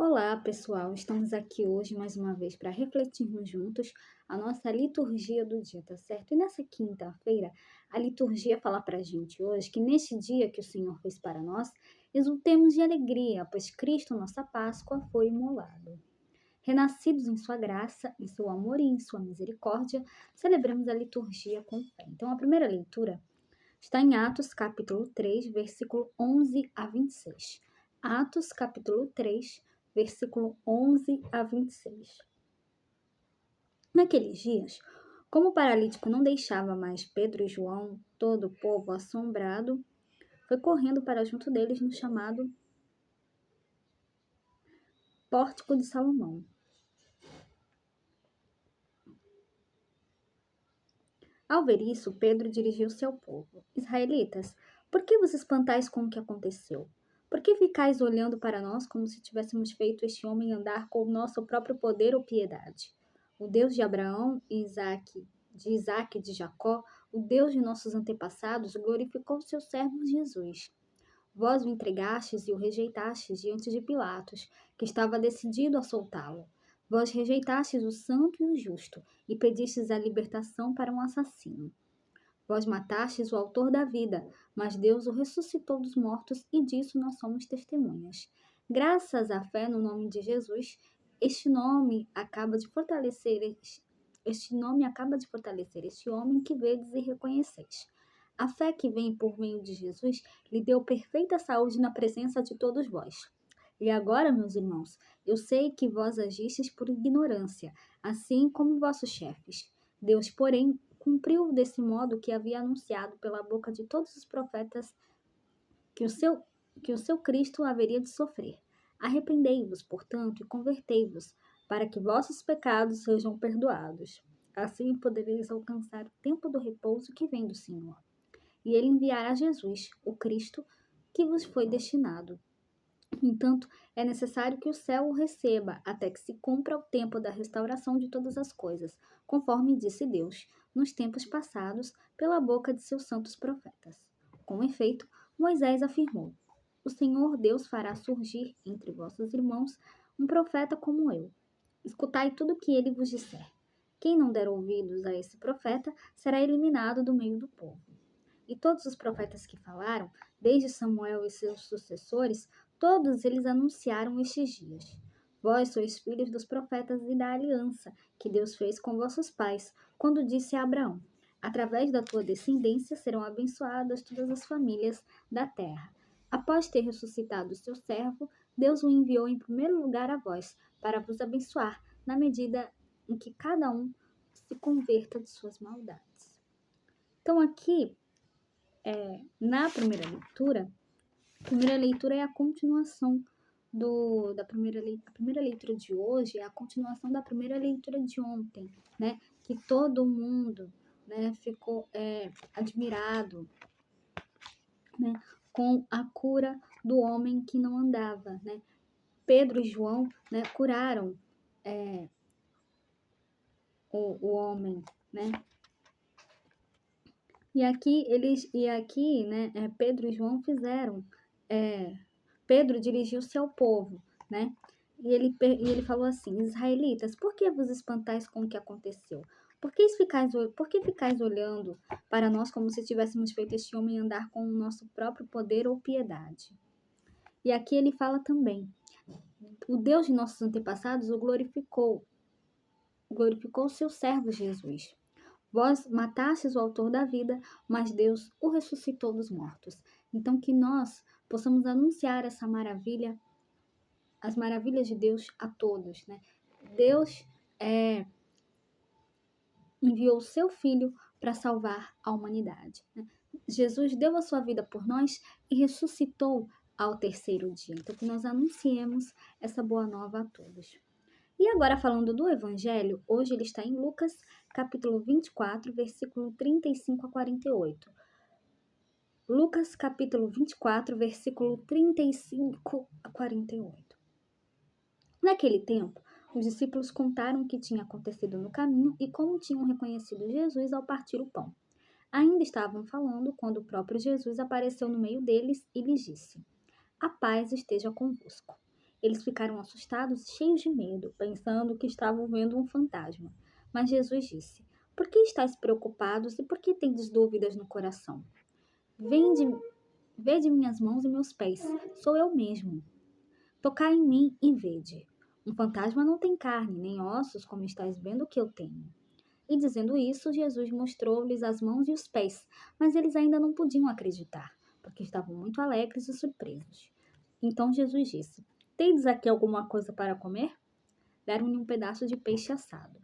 Olá, pessoal! Estamos aqui hoje mais uma vez para refletirmos juntos a nossa liturgia do dia, tá certo? E nessa quinta-feira, a liturgia fala para a gente hoje que neste dia que o Senhor fez para nós, exultemos de alegria, pois Cristo, nossa Páscoa, foi imolado. Renascidos em sua graça, em seu amor e em sua misericórdia, celebramos a liturgia com fé. Então, a primeira leitura está em Atos, capítulo 3, versículo 11 a 26. Atos, capítulo 3, versículo 11 a 26. Naqueles dias, como o paralítico não deixava mais Pedro e João, todo o povo, assombrado, foi correndo para junto deles no chamado Pórtico de Salomão. Ao ver isso, Pedro dirigiu-se ao povo: Israelitas, por que vos espantais com o que aconteceu? Por que ficais olhando para nós como se tivéssemos feito este homem andar com o nosso próprio poder ou piedade? O Deus de Abraão e Isaque e de Jacó, o Deus de nossos antepassados, glorificou seu servo Jesus. Vós o entregastes e o rejeitastes diante de Pilatos, que estava decidido a soltá-lo. Vós rejeitastes o santo e o justo, e pedistes a libertação para um assassino. Vós matastes o autor da vida, mas Deus o ressuscitou dos mortos, e disso nós somos testemunhas. Graças à fé no nome de Jesus, este nome acaba de fortalecer este homem que vedes e reconheceis. A fé que vem por meio de Jesus lhe deu perfeita saúde na presença de todos vós. E agora, meus irmãos, eu sei que vós agistes por ignorância, assim como vossos chefes. Deus, porém, cumpriu desse modo que havia anunciado pela boca de todos os profetas que o seu Cristo haveria de sofrer. Arrependei-vos, portanto, e convertei-vos, para que vossos pecados sejam perdoados. Assim podereis alcançar o tempo do repouso que vem do Senhor. E ele enviará Jesus, o Cristo, que vos foi destinado. No entanto, é necessário que o céu o receba, até que se cumpra o tempo da restauração de todas as coisas, conforme disse Deus, nos tempos passados, pela boca de seus santos profetas. Com efeito, Moisés afirmou: O Senhor Deus fará surgir entre vossos irmãos um profeta como eu. Escutai tudo o que ele vos disser. Quem não der ouvidos a esse profeta será eliminado do meio do povo. E todos os profetas que falaram, desde Samuel e seus sucessores, todos eles anunciaram estes dias. Vós sois filhos dos profetas e da aliança que Deus fez com vossos pais, quando disse a Abraão: Através da tua descendência serão abençoadas todas as famílias da terra. Após ter ressuscitado o seu servo, Deus o enviou em primeiro lugar a vós, para vos abençoar, na medida em que cada um se converta de suas maldades. Então, aqui, na primeira leitura, a primeira leitura é a continuação a primeira leitura de hoje é a continuação da primeira leitura de ontem, né? Que todo mundo, né, ficou admirado, né, com a cura do homem que não andava, né? Pedro e João, né, curaram o homem, né? E aqui, né, Pedro e João fizeram. Pedro dirigiu-se ao povo, né? E ele falou assim: Israelitas, por que vos espantais com o que aconteceu? Por que ficais olhando para nós como se tivéssemos feito este homem andar com o nosso próprio poder ou piedade? E aqui ele fala também: o Deus de nossos antepassados o glorificou o seu servo Jesus. Vós matastes o autor da vida, mas Deus o ressuscitou dos mortos. Então, que nós possamos anunciar essa maravilha, as maravilhas de Deus a todos, né? Deus enviou o seu Filho para salvar a humanidade, né? Jesus deu a sua vida por nós e ressuscitou ao terceiro dia. Então, que nós anunciemos essa boa nova a todos. E agora, falando do Evangelho, hoje ele está em Lucas, capítulo 24, versículo 35 a 48. Lucas, capítulo 24, versículo 35 a 48. Naquele tempo, os discípulos contaram o que tinha acontecido no caminho e como tinham reconhecido Jesus ao partir o pão. Ainda estavam falando quando o próprio Jesus apareceu no meio deles e lhes disse: A paz esteja convosco. Eles ficaram assustados e cheios de medo, pensando que estavam vendo um fantasma. Mas Jesus disse: Por que estáis preocupados e por que tendes dúvidas no coração? Vende, vede minhas mãos e meus pés, sou eu mesmo. Tocai em mim e vede. Um fantasma não tem carne, nem ossos, como estáis vendo que eu tenho. E dizendo isso, Jesus mostrou-lhes as mãos e os pés, mas eles ainda não podiam acreditar, porque estavam muito alegres e surpresos. Então Jesus disse: Tendes aqui alguma coisa para comer? Deram-lhe um pedaço de peixe assado.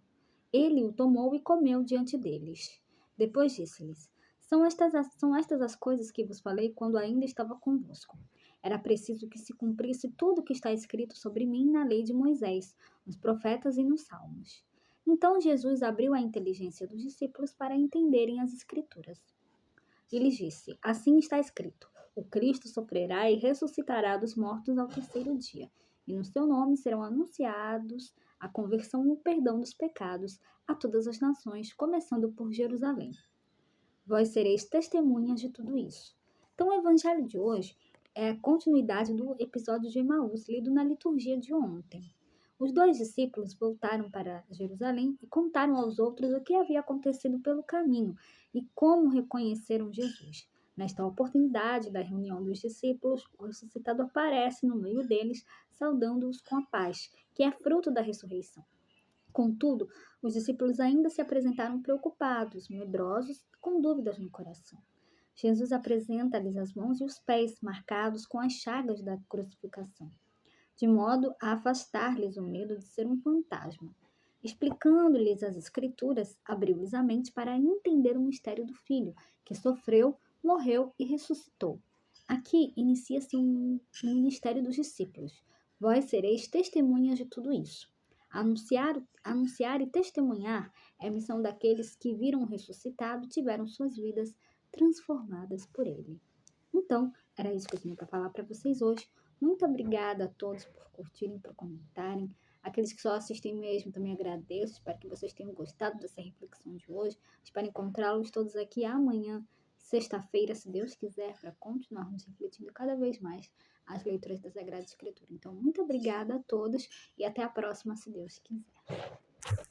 Ele o tomou e comeu diante deles. Depois disse-lhes: são estas as coisas que vos falei quando ainda estava convosco. Era preciso que se cumprisse tudo o que está escrito sobre mim na lei de Moisés, nos profetas e nos salmos. Então Jesus abriu a inteligência dos discípulos para entenderem as Escrituras. E lhes disse: Assim está escrito: O Cristo sofrerá e ressuscitará dos mortos ao terceiro dia, e no seu nome serão anunciados a conversão e o perdão dos pecados a todas as nações, começando por Jerusalém. Vós sereis testemunhas de tudo isso. Então, o evangelho de hoje é a continuidade do episódio de Emaús, lido na liturgia de ontem. Os dois discípulos voltaram para Jerusalém e contaram aos outros o que havia acontecido pelo caminho e como reconheceram Jesus. Nesta oportunidade da reunião dos discípulos, o ressuscitado aparece no meio deles, saudando-os com a paz, que é fruto da ressurreição. Contudo, os discípulos ainda se apresentaram preocupados, medrosos, com dúvidas no coração. Jesus apresenta-lhes as mãos e os pés marcados com as chagas da crucificação, de modo a afastar-lhes o medo de ser um fantasma. Explicando-lhes as Escrituras, abriu-lhes a mente para entender o mistério do Filho, que sofreu, morreu e ressuscitou. Aqui inicia-se um ministério dos discípulos. Vós sereis testemunhas de tudo isso. Anunciar e testemunhar é a missão daqueles que viram o ressuscitado e tiveram suas vidas transformadas por ele. Então, era isso que eu tinha para falar para vocês hoje. Muito obrigada a todos por curtirem, por comentarem. Aqueles que só assistem mesmo, também agradeço. Espero que vocês tenham gostado dessa reflexão de hoje. Espero encontrá-los todos aqui amanhã, sexta-feira, se Deus quiser, para continuarmos refletindo cada vez mais as leituras da Sagrada Escritura. Então, muito obrigada a todos e até a próxima, se Deus quiser.